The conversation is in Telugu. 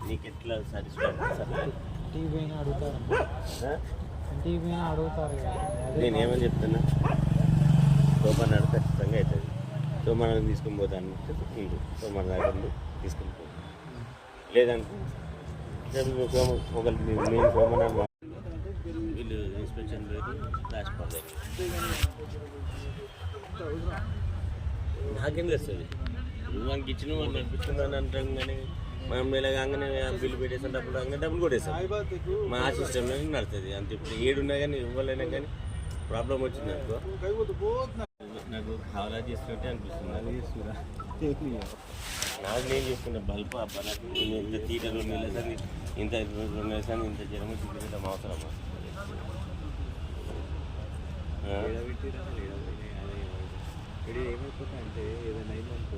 నీకు ఎట్లా సాటిస్ఫాక్షన్ టీవీ అడుగుతారు, టీవీ అడుగుతారు. నేను ఏమని చెప్తున్నా, సోమనాడు ఖచ్చితంగా అవుతుంది. సోమనాడు తీసుకుని పోతాను ఉండు, సోమనాడు తీసుకుని పో. లేదనుకో ఒకళ్ళు మేము సోమనాడు వీళ్ళు ఇన్స్పెక్షన్ పోయి రాసిపోతారు. నాకేం తెస్తుంది? నువ్వు వానికి ఇచ్చిన వాళ్ళు నడిపిస్తుందని అంటాం, కానీ మనం నెల కాగానే బిల్లు పెట్టేసాం, డబ్బులు కాగానే డబ్బులు కొట్టేస్తాం. మా సిస్టంలో నడుతుంది అంతే. ఇప్పుడు ఏడున్నా కానీ ఇవ్వలేనా కానీ ప్రాబ్లం వచ్చింది అనుకో, నాకు హవలా చేస్తున్నట్టే అనిపిస్తుంది. నాకు నేను చేసుకున్న బల్బ్ అబ్బా, నాకు ఇంత తీట 2 నెలలు సార్, ఇంత 2 నెలలు సార్, ఇంత జ్వరం చూపించడం అవసరమా? ఏమైపోతా అంటే ఏదైనా అయిందనుకో